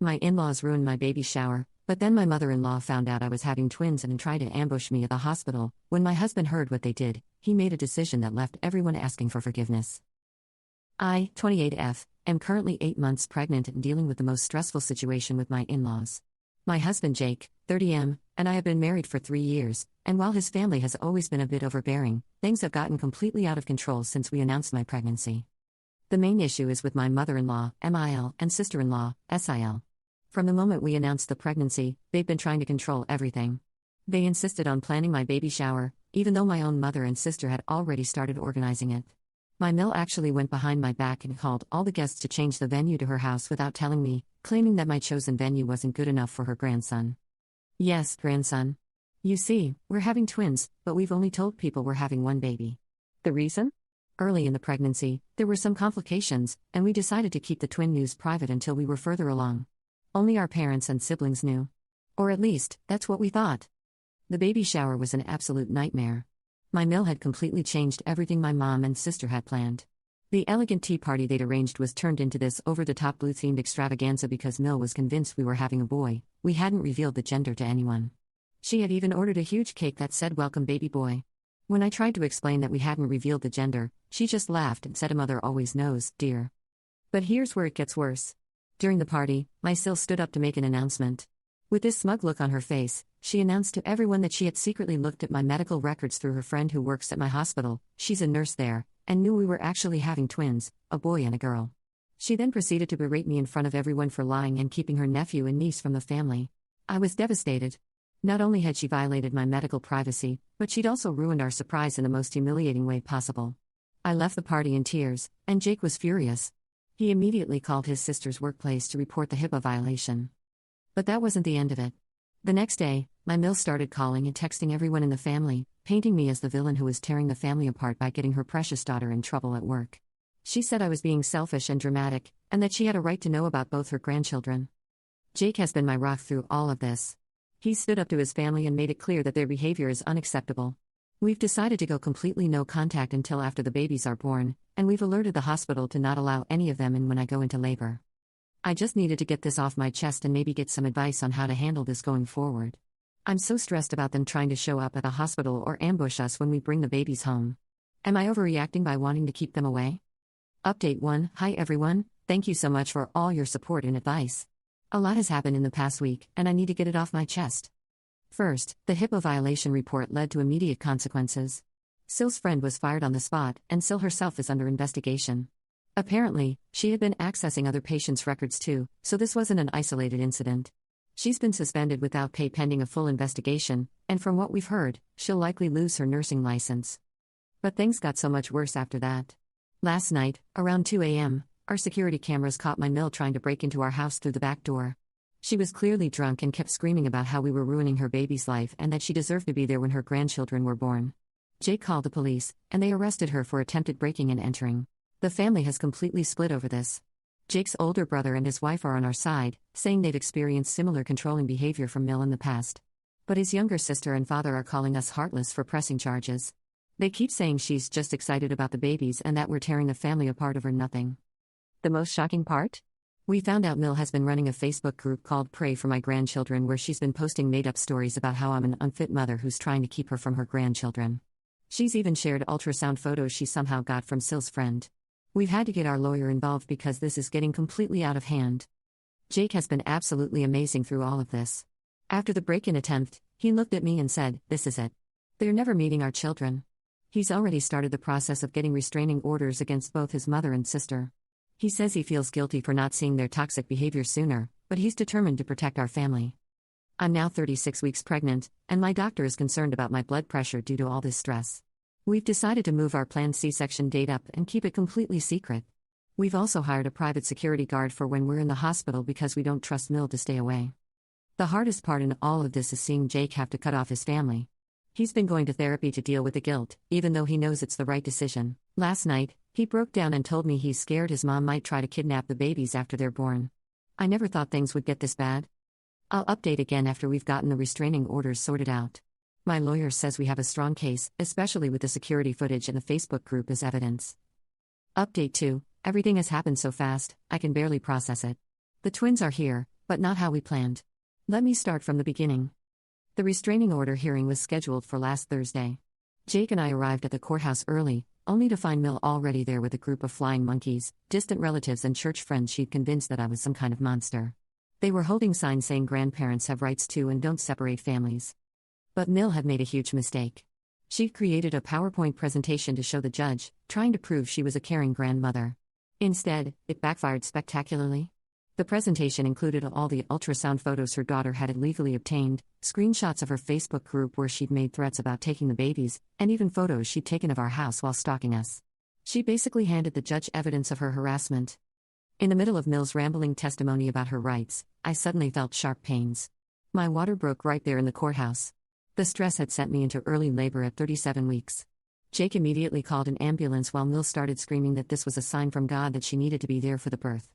My in-laws ruined my baby shower, but then my mother-in-law found out I was having twins and tried to ambush me at the hospital. When my husband heard what they did, he made a decision that left everyone asking for forgiveness. I, 28F, am currently 8 months pregnant and dealing with the most stressful situation with my in-laws. My husband Jake, 30M, and I have been married for 3 years, and while his family has always been a bit overbearing, things have gotten completely out of control since we announced my pregnancy. The main issue is with my mother-in-law, MIL, and sister-in-law, SIL. From the moment we announced the pregnancy, they've been trying to control everything. They insisted on planning my baby shower, even though my own mother and sister had already started organizing it. My MIL actually went behind my back and called all the guests to change the venue to her house without telling me, claiming that my chosen venue wasn't good enough for her grandson. Yes, grandson. You see, we're having twins, but we've only told people we're having one baby. The reason? Early in the pregnancy, there were some complications, and we decided to keep the twin news private until we were further along. Only our parents and siblings knew. Or at least, that's what we thought. The baby shower was an absolute nightmare. My MIL had completely changed everything my mom and sister had planned. The elegant tea party they'd arranged was turned into this over-the-top blue-themed extravaganza because MIL was convinced we were having a boy. We hadn't revealed the gender to anyone. She had even ordered a huge cake that said "Welcome baby boy." When I tried to explain that we hadn't revealed the gender, she just laughed and said "A mother always knows, dear." But here's where it gets worse. During the party, my Sil stood up to make an announcement. With this smug look on her face, she announced to everyone that she had secretly looked at my medical records through her friend who works at my hospital, she's a nurse there, and knew we were actually having twins, a boy and a girl. She then proceeded to berate me in front of everyone for lying and keeping her nephew and niece from the family. I was devastated. Not only had she violated my medical privacy, but she'd also ruined our surprise in the most humiliating way possible. I left the party in tears, and Jake was furious. He immediately called his sister's workplace to report the HIPAA violation. But that wasn't the end of it. The next day, my MIL started calling and texting everyone in the family, painting me as the villain who was tearing the family apart by getting her precious daughter in trouble at work. She said I was being selfish and dramatic, and that she had a right to know about both her grandchildren. Jake has been my rock through all of this. He stood up to his family and made it clear that their behavior is unacceptable. We've decided to go completely no contact until after the babies are born, and we've alerted the hospital to not allow any of them in when I go into labor. I just needed to get this off my chest and maybe get some advice on how to handle this going forward. I'm so stressed about them trying to show up at the hospital or ambush us when we bring the babies home. Am I overreacting by wanting to keep them away? Update 1. Hi everyone, thank you so much for all your support and advice. A lot has happened in the past week, and I need to get it off my chest. First, the HIPAA violation report led to immediate consequences. Sil's friend was fired on the spot, and Sil herself is under investigation. Apparently, she had been accessing other patients' records too, so this wasn't an isolated incident. She's been suspended without pay pending a full investigation, and from what we've heard, she'll likely lose her nursing license. But things got so much worse after that. Last night, around 2 a.m., our security cameras caught my MIL trying to break into our house through the back door. She was clearly drunk and kept screaming about how we were ruining her baby's life and that she deserved to be there when her grandchildren were born. Jake called the police, and they arrested her for attempted breaking and entering. The family has completely split over this. Jake's older brother and his wife are on our side, saying they've experienced similar controlling behavior from MIL in the past. But his younger sister and father are calling us heartless for pressing charges. They keep saying she's just excited about the babies and that we're tearing the family apart over nothing. The most shocking part? We found out MIL has been running a Facebook group called Pray for My Grandchildren where she's been posting made-up stories about how I'm an unfit mother who's trying to keep her from her grandchildren. She's even shared ultrasound photos she somehow got from Sil's friend. We've had to get our lawyer involved because this is getting completely out of hand. Jake has been absolutely amazing through all of this. After the break-in attempt, he looked at me and said, "This is it. They're never meeting our children." He's already started the process of getting restraining orders against both his mother and sister. He says he feels guilty for not seeing their toxic behavior sooner, but he's determined to protect our family. I'm now 36 weeks pregnant, and my doctor is concerned about my blood pressure due to all this stress. We've decided to move our planned C-section date up and keep it completely secret. We've also hired a private security guard for when we're in the hospital because we don't trust MIL to stay away. The hardest part in all of this is seeing Jake have to cut off his family. He's been going to therapy to deal with the guilt, even though he knows it's the right decision. Last night, he broke down and told me he's scared his mom might try to kidnap the babies after they're born. I never thought things would get this bad. I'll update again after we've gotten the restraining orders sorted out. My lawyer says we have a strong case, especially with the security footage in the Facebook group as evidence. Update 2. Everything has happened so fast, I can barely process it. The twins are here, But not how we planned. Let me start from the beginning. The restraining order hearing was scheduled for last Thursday. Jake and I arrived at the courthouse early, only to find Mill already there with a group of flying monkeys, distant relatives and church friends she'd convinced that I was some kind of monster. They were holding signs saying grandparents have rights too and don't separate families. But Mill had made a huge mistake. She'd created a PowerPoint presentation to show the judge, trying to prove she was a caring grandmother. Instead, it backfired spectacularly. The presentation included all the ultrasound photos her daughter had illegally obtained, screenshots of her Facebook group where she'd made threats about taking the babies, and even photos she'd taken of our house while stalking us. She basically handed the judge evidence of her harassment. In the middle of Mill's rambling testimony about her rights, I suddenly felt sharp pains. My water broke right there in the courthouse. The stress had sent me into early labor at 37 weeks. Jake immediately called an ambulance while Mill started screaming that this was a sign from God that she needed to be there for the birth.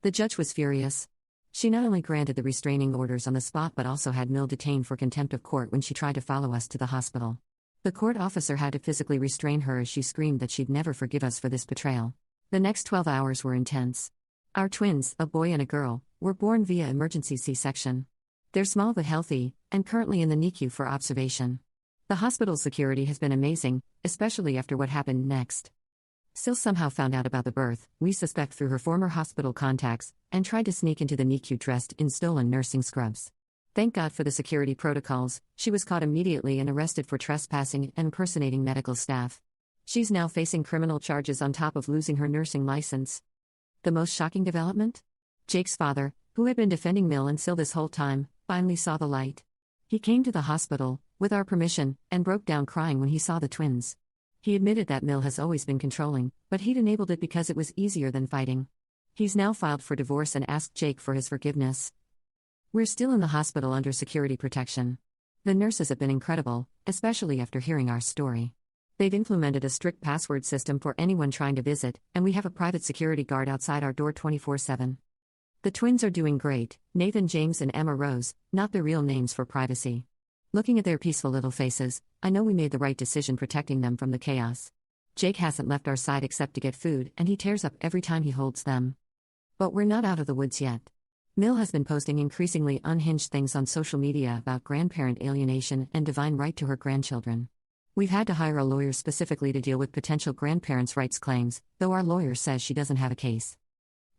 The judge was furious. She not only granted the restraining orders on the spot but also had Mill detained for contempt of court when she tried to follow us to the hospital. The court officer had to physically restrain her as she screamed that she'd never forgive us for this betrayal. The next 12 hours were intense. Our twins, a boy and a girl, were born via emergency C-section. They're small but healthy, and currently in the NICU for observation. The hospital security has been amazing, especially after what happened next. Sil somehow found out about the birth, we suspect through her former hospital contacts, and tried to sneak into the NICU dressed in stolen nursing scrubs. Thank God for the security protocols, she was caught immediately and arrested for trespassing and impersonating medical staff. She's now facing criminal charges on top of losing her nursing license. The most shocking development? Jake's father, who had been defending Mill and Sil this whole time, finally saw the light. He came to the hospital, with our permission, and broke down crying when he saw the twins. He admitted that Mill has always been controlling, but he'd enabled it because it was easier than fighting. He's now filed for divorce and asked Jake for his forgiveness. We're still in the hospital under security protection. The nurses have been incredible, especially after hearing our story. They've implemented a strict password system for anyone trying to visit, and we have a private security guard outside our door 24/7. The twins are doing great, Nathan James and Emma Rose, not their real names for privacy. Looking at their peaceful little faces, I know we made the right decision protecting them from the chaos. Jake hasn't left our side except to get food, and he tears up every time he holds them. But we're not out of the woods yet. Mill has been posting increasingly unhinged things on social media about grandparent alienation and divine right to her grandchildren. We've had to hire a lawyer specifically to deal with potential grandparents' rights claims, though our lawyer says she doesn't have a case.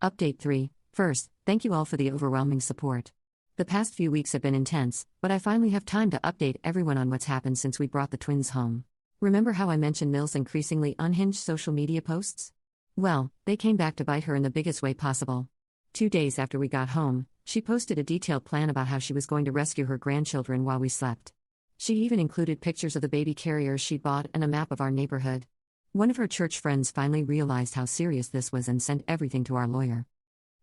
Update 3. First, thank you all for the overwhelming support. The past few weeks have been intense, but I finally have time to update everyone on what's happened since we brought the twins home. Remember how I mentioned Mill's increasingly unhinged social media posts? Well, they came back to bite her in the biggest way possible. 2 days after we got home, she posted a detailed plan about how she was going to rescue her grandchildren while we slept. She even included pictures of the baby carriers she'd bought and a map of our neighborhood. One of her church friends finally realized how serious this was and sent everything to our lawyer.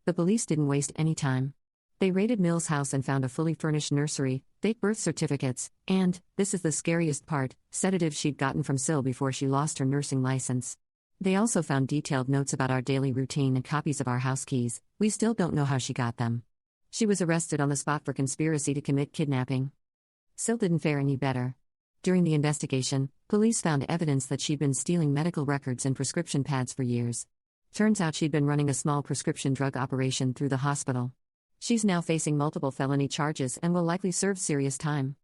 The police didn't waste any time. They raided Mill's house and found a fully furnished nursery, fake birth certificates, and, this is the scariest part, sedatives she'd gotten from Sil before she lost her nursing license. They also found detailed notes about our daily routine and copies of our house keys. We still don't know how she got them. She was arrested on the spot for conspiracy to commit kidnapping. Sil didn't fare any better. During the investigation, police found evidence that she'd been stealing medical records and prescription pads for years. Turns out she'd been running a small prescription drug operation through the hospital. She's now facing multiple felony charges and will likely serve serious time.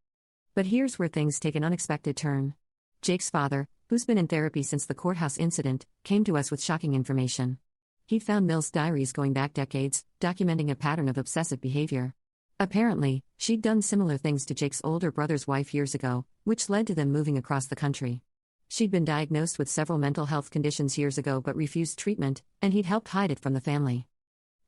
But here's where things take an unexpected turn. Jake's father, who's been in therapy since the courthouse incident, came to us with shocking information. He'd found Mill's diaries going back decades, documenting a pattern of obsessive behavior. Apparently, she'd done similar things to Jake's older brother's wife years ago, which led to them moving across the country. She'd been diagnosed with several mental health conditions years ago but refused treatment, and he'd helped hide it from the family.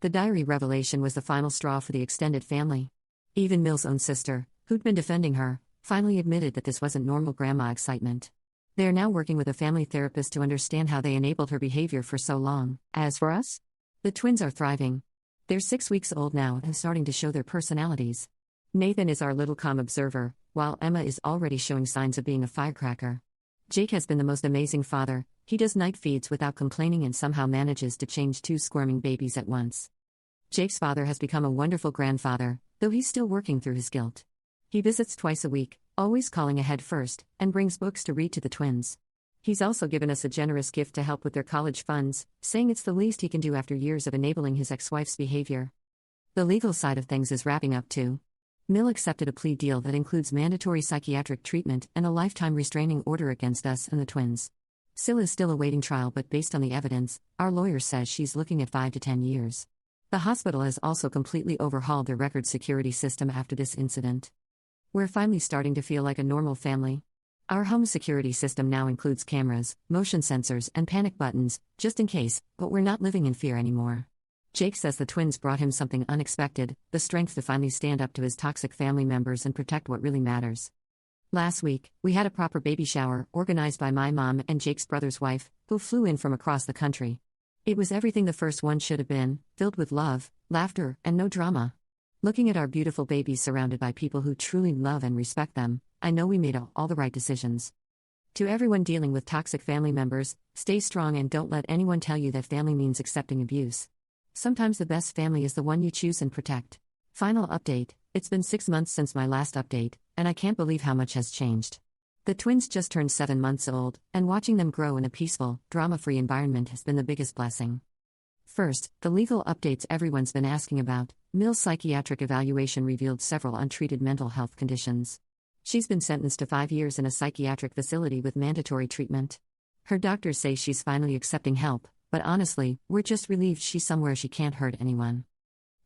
The diary revelation was the final straw for the extended family. Even Mill's own sister, who'd been defending her, finally admitted that this wasn't normal grandma excitement. They are now working with a family therapist to understand how they enabled her behavior for so long. As for us, the twins are thriving. They're 6 weeks old now and starting to show their personalities. Nathan is our little calm observer, while Emma is already showing signs of being a firecracker. Jake has been the most amazing father. He does night feeds without complaining and somehow manages to change 2 squirming babies at once. Jake's father has become a wonderful grandfather, though he's still working through his guilt. He visits twice a week, always calling ahead first, and brings books to read to the twins. He's also given us a generous gift to help with their college funds, saying it's the least he can do after years of enabling his ex-wife's behavior. The legal side of things is wrapping up too. Mill accepted a plea deal that includes mandatory psychiatric treatment and a lifetime restraining order against us and the twins. Sil is still awaiting trial, but based on the evidence, our lawyer says she's looking at 5 to 10 years. The hospital has also completely overhauled their record security system after this incident. We're finally starting to feel like a normal family. Our home security system now includes cameras, motion sensors, and panic buttons, just in case, but we're not living in fear anymore. Jake says the twins brought him something unexpected, the strength to finally stand up to his toxic family members and protect what really matters. Last week, we had a proper baby shower, organized by my mom and Jake's brother's wife, who flew in from across the country. It was everything the first one should have been, filled with love, laughter, and no drama. Looking at our beautiful babies surrounded by people who truly love and respect them, I know we made all the right decisions. To everyone dealing with toxic family members, stay strong and don't let anyone tell you that family means accepting abuse. Sometimes the best family is the one you choose and protect. Final update: it's been 6 months since my last update, and I can't believe how much has changed. The twins just turned 7 months old, and watching them grow in a peaceful, drama-free environment has been the biggest blessing. First, the legal updates everyone's been asking about. Mill's psychiatric evaluation revealed several untreated mental health conditions. She's been sentenced to 5 years in a psychiatric facility with mandatory treatment. Her doctors say she's finally accepting help, but honestly, we're just relieved she's somewhere she can't hurt anyone.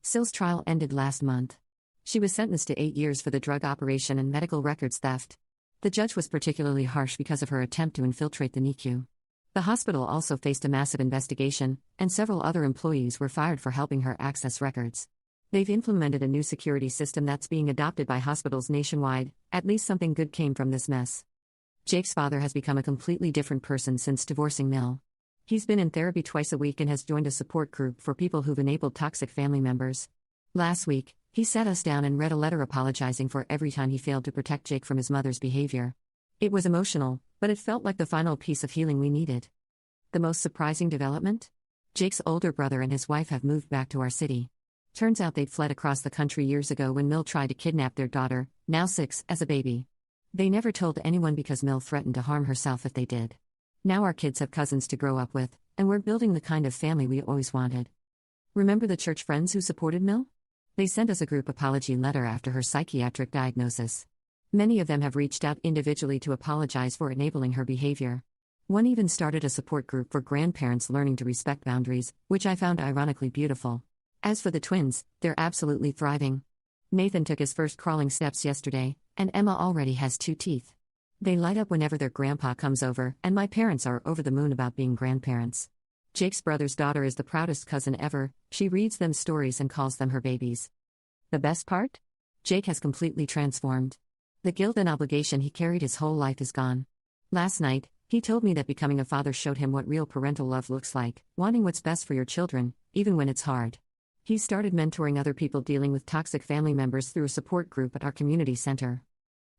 Sil's trial ended last month. She was sentenced to 8 years for the drug operation and medical records theft. The judge was particularly harsh because of her attempt to infiltrate the NICU. The hospital also faced a massive investigation, and several other employees were fired for helping her access records. They've implemented a new security system that's being adopted by hospitals nationwide. At least something good came from this mess. Jake's father has become a completely different person since divorcing Mill. He's been in therapy twice a week and has joined a support group for people who've enabled toxic family members. Last week, he sat us down and read a letter apologizing for every time he failed to protect Jake from his mother's behavior. It was emotional, but it felt like the final piece of healing we needed. The most surprising development? Jake's older brother and his wife have moved back to our city. Turns out they'd fled across the country years ago when Mill tried to kidnap their daughter, now 6, as a baby. They never told anyone because Mill threatened to harm herself if they did. Now our kids have cousins to grow up with, and we're building the kind of family we always wanted. Remember the church friends who supported Mill? They sent us a group apology letter after her psychiatric diagnosis. Many of them have reached out individually to apologize for enabling her behavior. One even started a support group for grandparents learning to respect boundaries, which I found ironically beautiful. As for the twins, they're absolutely thriving. Nathan took his first crawling steps yesterday, and Emma already has 2 teeth. They light up whenever their grandpa comes over, and my parents are over the moon about being grandparents. Jake's brother's daughter is the proudest cousin ever. She reads them stories and calls them her babies. The best part? Jake has completely transformed. The guilt and obligation he carried his whole life is gone. Last night, he told me that becoming a father showed him what real parental love looks like, wanting what's best for your children, even when it's hard. He started mentoring other people dealing with toxic family members through a support group at our community center.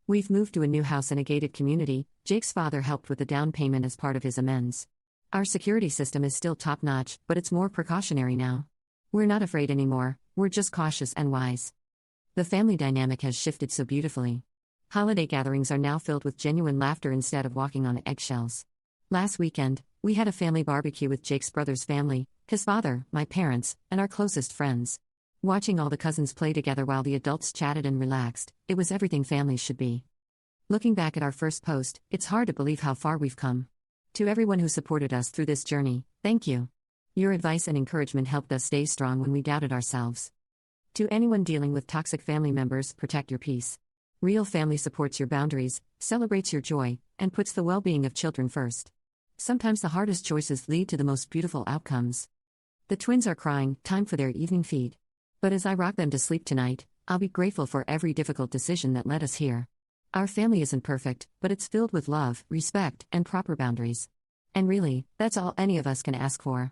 We've moved to a new house in a gated community. Jake's father helped with the down payment as part of his amends. Our security system is still top-notch, but it's more precautionary now. We're not afraid anymore, we're just cautious and wise. The family dynamic has shifted so beautifully. Holiday gatherings are now filled with genuine laughter instead of walking on eggshells. Last weekend, we had a family barbecue with Jake's brother's family, his father, my parents, and our closest friends. Watching all the cousins play together while the adults chatted and relaxed, it was everything families should be. Looking back at our first post, it's hard to believe how far we've come. To everyone who supported us through this journey, thank you. Your advice and encouragement helped us stay strong when we doubted ourselves. To anyone dealing with toxic family members, protect your peace. Real family supports your boundaries, celebrates your joy, and puts the well-being of children first. Sometimes the hardest choices lead to the most beautiful outcomes. The twins are crying, time for their evening feed. But as I rock them to sleep tonight, I'll be grateful for every difficult decision that led us here. Our family isn't perfect, but it's filled with love, respect, and proper boundaries. And really, that's all any of us can ask for.